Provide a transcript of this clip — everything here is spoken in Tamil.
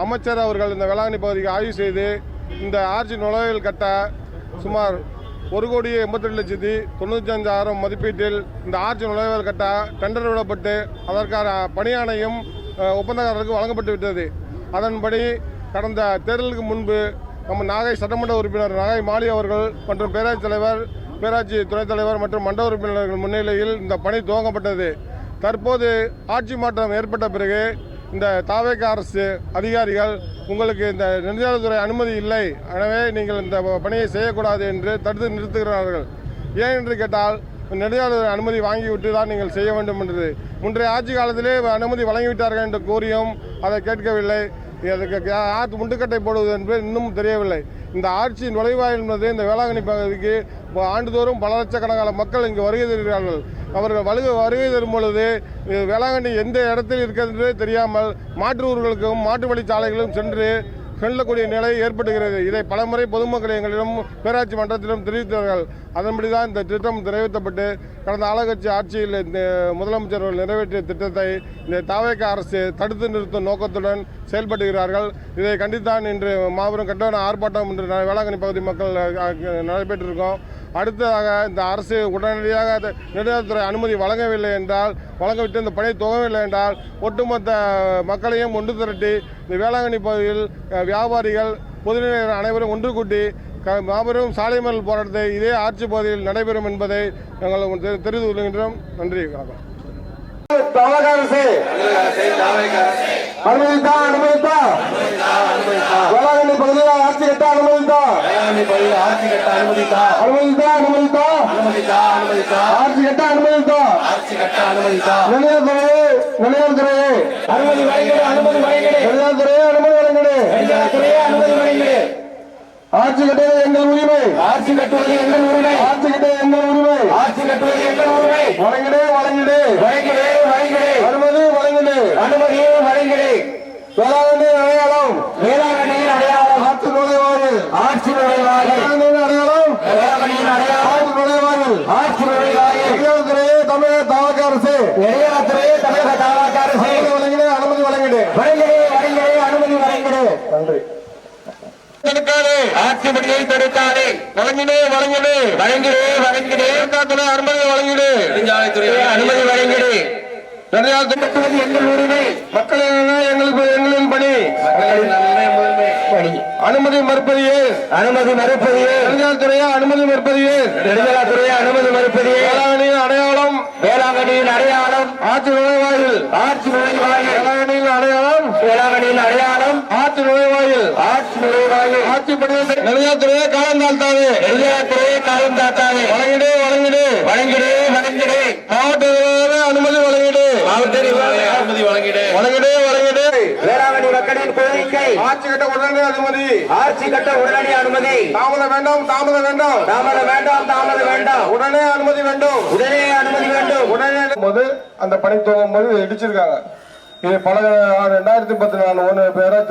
அமைச்சர் அவர்கள் இந்த வேளாங்கண்ணி பகுதிக்கு ஆய்வு செய்து இந்த ஆர்ச்சி நுழைவில் கட்ட சுமார் 1,82,95,000 மதிப்பீட்டில் இந்த ஆர்ச்சி நுழைவில் கட்ட டெண்டர் விடப்பட்டு அதற்கான பணியாணையும் ஒப்பந்தக்காரருக்கு வழங்கப்பட்டு விட்டது. அதன்படி கடந்த தேர்தலுக்கு முன்பு நம்ம நாகை சட்டமன்ற உறுப்பினர் நாகை மாலி அவர்கள் மற்றும் பேராட்சி தலைவர், பேராட்சி துணைத் தலைவர் மற்றும் மன்ற உறுப்பினர்கள் முன்னிலையில் இந்த பணி துவங்கப்பட்டது. தற்போது ஆட்சி மாற்றம் ஏற்பட்ட பிறகு இந்த தாவேக அரசு அதிகாரிகள் உங்களுக்கு இந்த நெடுஞ்சாலைத்துறை அனுமதி இல்லை, எனவே நீங்கள் இந்த பணியை செய்யக்கூடாது என்று தடுத்து நிறுத்துகிறார்கள். ஏன் என்று கேட்டால் நெடுஞ்சாலைத்துறை அனுமதி வாங்கிவிட்டு தான் நீங்கள் செய்ய வேண்டும் என்றது. முன்றைய ஆட்சி காலத்திலே அனுமதி வழங்கிவிட்டார்கள் என்று கூறியும் அதை கேட்கவில்லை. அதுக்கு யார் முட்டுக்கட்டை போடுவது என்று இன்னும் தெரியவில்லை. இந்த ஆட்சி நுழைவாயில் என்பது இந்த வேளாங்கண்ணி பகுதிக்கு ஆண்டுதோறும் பல லட்சக்கணக்கான மக்கள் இங்கு வருகை தருகிறார்கள். அவர்கள் வருகை தரும் பொழுது வேளாங்கண்ணி எந்த இடத்தில் இருக்கிறது தெரியாமல் மாற்று ஊர்களுக்கும் மாட்டு வழிச்சாலைகளும் செல்லக்கூடிய நிலை ஏற்படுகிறது. இதை பலமுறை பொதுமக்கள் எங்களிடம் பேராட்சி மன்றத்திலும் தெரிவித்தார்கள். அதன்படிதான் இந்த திட்டம் நிறைவேற்றப்பட்டு கடந்த ஆளுங்கட்சி ஆட்சியில் இந்த முதலமைச்சர்கள் நிறைவேற்றிய திட்டத்தை இந்த தாவேக அரசு தடுத்து நிறுத்தும் நோக்கத்துடன் செயல்படுகிறார்கள். இதை கண்டித்தான் இன்று மாபெரும் கண்டன ஆர்ப்பாட்டம் இன்று வேளாங்கண்ணி பகுதி மக்கள் நடைபெற்றிருக்கோம். அடுத்ததாக இந்த அரசு உடனடியாக நெடுஞ்சாலைத்துறை அனுமதி வழங்கவில்லை என்றால், வழங்கவிட்டு இந்த பணி துவங்கவில்லை என்றால் ஒட்டுமொத்த மக்களையும் ஒன்று திரட்டி இந்த வேளாங்கண்ணி பகுதியில் வியாபாரிகள் பொதுநிலையினர் அனைவரும் ஒன்று கூட்டி மாபெரும் சாலை மறியல் போராட்டத்தை இதே ஆட்சி பகுதியில் நடைபெறும் என்பதை நாங்கள் தெரிவித்துக் கொள்கின்றோம். நன்றி, வணக்கம். வேளாங்கண்ணி பகுதியில் ஆட்சி கட்ட அனுமதித்தா, ஆட்சி கட்ட அனுமதித்தா, நிலையத்துறையே அனுமதி வழங்கிடு, ஆட்சி கட்டுவது எங்கள் உரிமை, ஆட்சி கட்டுவது எங்கள் உரிமை, ஆட்சி கட்டுவது எங்கள் உரிமை, ஆட்சி கட்டுவது எங்கள் உரிமை. வழங்கிடு, அனுமதி வழங்கிடு, அனுமதியை வழங்கிடு. வேளாங்கண்ணியின் அடையாளம், வேளாங்கண்ணியின் அடையாளம், ஆட்சி நுழைவாயில், ஆட்சி நுழைவாயில், அடையாளம், வேளாங்கண்ணியின் அடையாளம், ஆட்சி நுழைவாயில், ஆட்சி நுழைவாயில். நெடுஞ்சாலைத்துறையே தமிழக தாவக அரசு, நெடுஞ்சாலைத்துறையே தமிழக தாவக அரசு. வழங்கிடு, அனுமதி வழங்கிடு, அனுமதி வழங்கிடு. நன்றி. ஆட்சி பணியை தடுக்காதே, வழங்கிடு, அனுமதி வழங்கிடு, அனுமதி வழங்கிடு. எங்கள் உரிமை, மக்களின் பணி, அனுமதி மறுப்பதையே, நெடுஞ்சாலைத்துறையா அனுமதி மறுப்பதையே, வேளாங்கண்ணியின் அடையாளம், ஆற்று நுழைவாயில், வேளாங்கண்ணியின் அடையாளம், ஆற்று நுழைவாயில், ஆட்சி பணியை நெடுஞ்சாலைத்துறையை காலம் தாழ்த்தாது, வழங்கிடு, மாவட்ட அனுமதி வழங்கிடு, வேளாங்கண்ணி மக்களின் கோரிக்கை, ஆட்சி கட்ட உடனடி அனுமதி, தாமதம் வேண்டாம், உடனே அனுமதி வேண்டும், உடனே போது அந்த பணி துவங்கும் போது இடிச்சிருக்காங்க. இது பல 2014 பேராட்சி